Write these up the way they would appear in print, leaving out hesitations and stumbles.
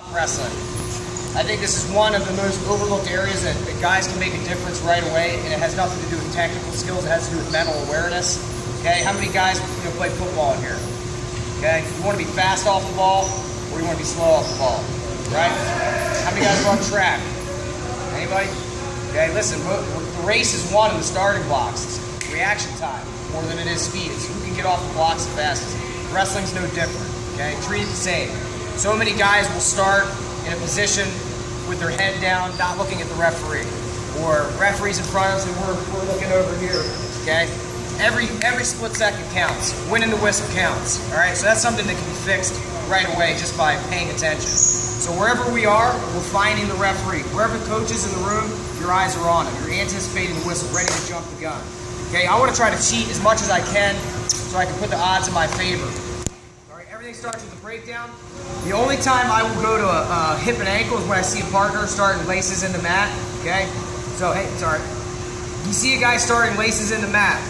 Wrestling. I think this is one of the most overlooked areas that guys can make a difference right away, and it has nothing to do with technical skills. It has to do with mental awareness. Okay, how many guys play football in here? Okay, you want to be fast off the ball, or you want to be slow off the ball, right? How many guys run track? Anybody? Okay, listen, the race is won in the starting blocks. It's reaction time more than it is speed. It's who can get off the blocks the fastest. Wrestling's no different. Okay, treat it the same. So many guys will start in a position with their head down, not looking at the referee, or referee's in front of us and we're looking over here. Okay, every split second counts. Winning the whistle counts. All right, so that's something that can be fixed right away just by paying attention. So wherever we are, we're finding the referee. Wherever the coach is in the room, your eyes are on him. You're anticipating the whistle, ready to jump the gun. Okay, I want to try to cheat as much as I can so I can put the odds in my favor. Everything starts with a breakdown. The only time I will go to a hip and ankle is when I see a partner starting laces in the mat. Okay? So, hey, sorry. You see a guy starting laces in the mat.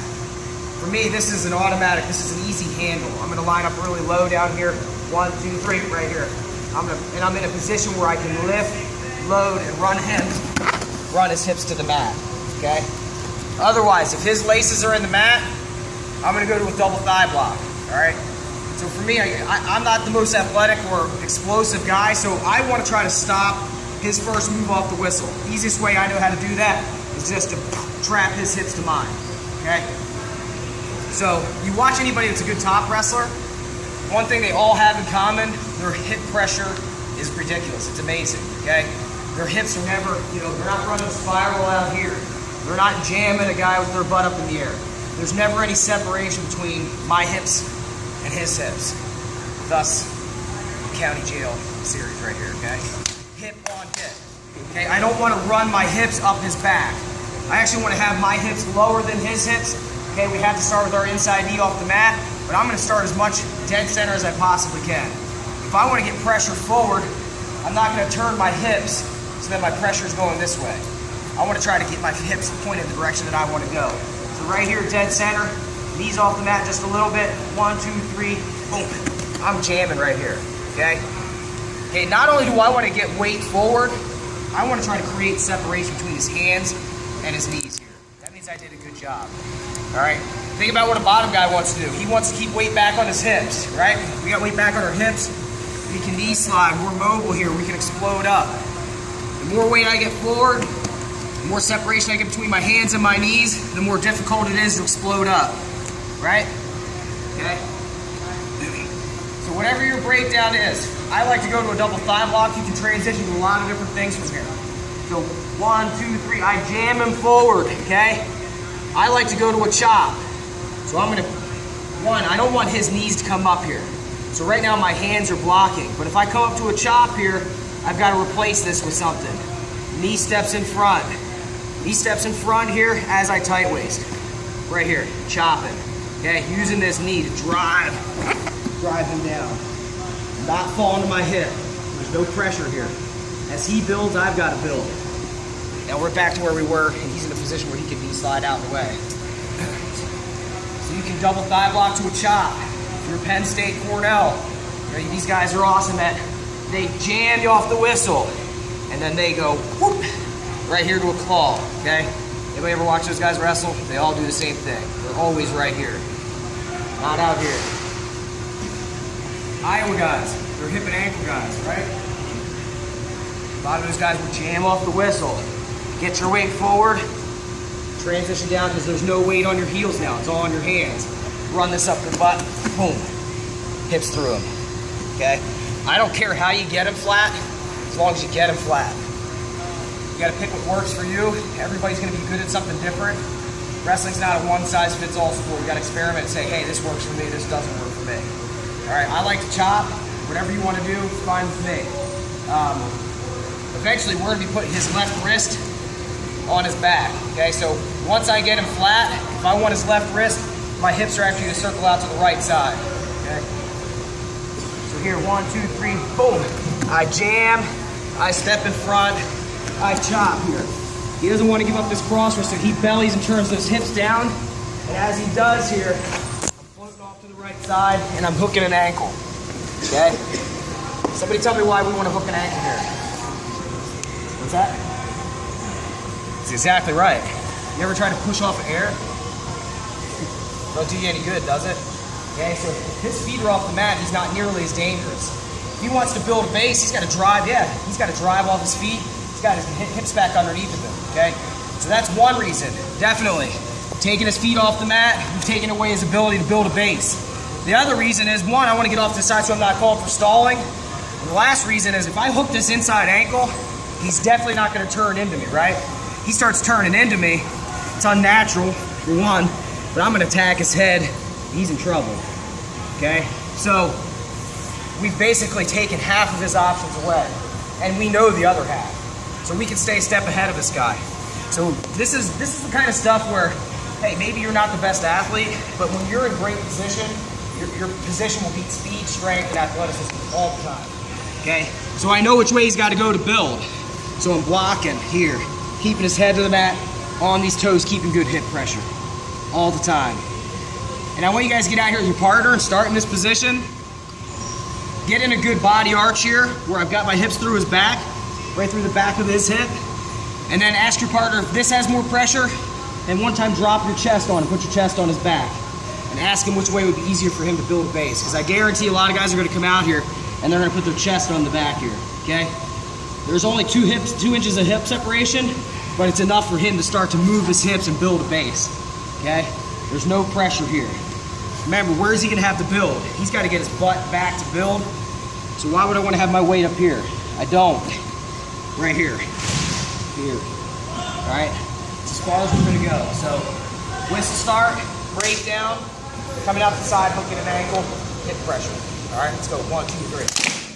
For me, this is an automatic. This is an easy handle. I'm going to line up really low down here. 1, 2, 3, right here. I'm in a position where I can lift, load, and run his hips to the mat. Okay? Otherwise, if his laces are in the mat, I'm going to go to a double thigh block. All right? So for me, I'm not the most athletic or explosive guy, so I want to try to stop his first move off the whistle. The easiest way I know how to do that is just to trap his hips to mine, okay? So you watch anybody that's a good top wrestler, one thing they all have in common, their hip pressure is ridiculous. It's amazing, okay? Their hips are never, they're not running a spiral out here. They're not jamming a guy with their butt up in the air. There's never any separation between my hips and his hips. Thus, county jail series right here, okay? Hip on hip. Okay, I don't want to run my hips up his back. I actually want to have my hips lower than his hips. Okay, we have to start with our inside knee off the mat, but I'm going to start as much dead center as I possibly can. If I want to get pressure forward, I'm not going to turn my hips so that my pressure is going this way. I want to try to get my hips pointed in the direction that I want to go. So right here, dead center. Knees off the mat just a little bit. 1, 2, 3, boom. I'm jamming right here, okay? Okay, not only do I want to get weight forward, I want to try to create separation between his hands and his knees here. That means I did a good job, all right? Think about what a bottom guy wants to do. He wants to keep weight back on his hips, right? We got weight back on our hips. We can knee slide. We're mobile here. We can explode up. The more weight I get forward, the more separation I get between my hands and my knees, the more difficult it is to explode up. Right? Okay? So whatever your breakdown is, I like to go to a double thigh block. You can transition to a lot of different things from here. So 1, 2, 3, I jam him forward, okay? I like to go to a chop. So I'm gonna, I don't want his knees to come up here. So right now my hands are blocking, but if I come up to a chop here, I've got to replace this with something. Knee steps in front. Knee steps in front here as I tight waist. Right here, chopping. Okay, using this knee to drive him down. Not falling to my hip. There's no pressure here. As he builds, I've got to build. Now we're back to where we were, and he's in a position where he can knee slide out of the way. So you can double thigh block to a chop. If you're Penn State, Cornell, these guys are awesome at, they jam you off the whistle, and then they go whoop, right here to a claw, okay? Anybody ever watch those guys wrestle? They all do the same thing. They're always right here. Not out here. Iowa guys, they're hip and ankle guys, right? A lot of those guys will jam off the whistle. Get your weight forward, transition down because there's no weight on your heels now. It's all on your hands. Run this up your butt, boom. Hips through them, okay? I don't care how you get them flat, as long as you get them flat. You gotta pick what works for you. Everybody's gonna be good at something different. Wrestling's not a one-size-fits-all sport. You gotta experiment and say, hey, this works for me, this doesn't work for me. All right, I like to chop. Whatever you wanna do, it's fine with me. Eventually, we're gonna be putting his left wrist on his back, okay? So once I get him flat, if I want his left wrist, my hips are actually gonna circle out to the right side, okay? So here, 1, 2, 3, boom. I jam, I step in front, I chop here. He doesn't want to give up this crosser, so he bellies and turns those hips down. And as he does here, I'm floating off to the right side and I'm hooking an ankle. Okay? Somebody tell me why we want to hook an ankle here. What's that? That's exactly right. You ever try to push off air? Don't do you any good, does it? Okay, so if his feet are off the mat, he's not nearly as dangerous. If he wants to build a base, he's got to drive, he's got to drive off his feet. He's got his hips back underneath of him, okay? So that's one reason, definitely. Taking his feet off the mat, you've taken away his ability to build a base. The other reason is, one, I want to get off to the side so I'm not called for stalling. And the last reason is if I hook this inside ankle, he's definitely not going to turn into me, right? He starts turning into me. It's unnatural, for one, but I'm going to attack his head. He's in trouble, okay? So we've basically taken half of his options away, and we know the other half. So we can stay a step ahead of this guy. So this is the kind of stuff where, hey, maybe you're not the best athlete, but when you're in great position, your position will beat speed, strength, and athleticism all the time, okay? So I know which way he's got to go to build. So I'm blocking here, keeping his head to the mat, on these toes, keeping good hip pressure all the time. And I want you guys to get out here with your partner and start in this position. Get in a good body arch here, where I've got my hips through his back, right through the back of his hip. And then ask your partner if this has more pressure, and one time drop your chest on and put your chest on his back. And ask him which way would be easier for him to build a base. Because I guarantee a lot of guys are going to come out here and they're going to put their chest on the back here, okay? There's only 2 inches of hip separation, but it's enough for him to start to move his hips and build a base, okay? There's no pressure here. Remember, where is he going to have to build? He's got to get his butt back to build. So why would I want to have my weight up here? I don't. Right here. Here. All right? It's as far as we're going to go. So whistle start, break down, coming out the side, hooking an ankle, hip pressure. All right, let's go. 1, 2, 3.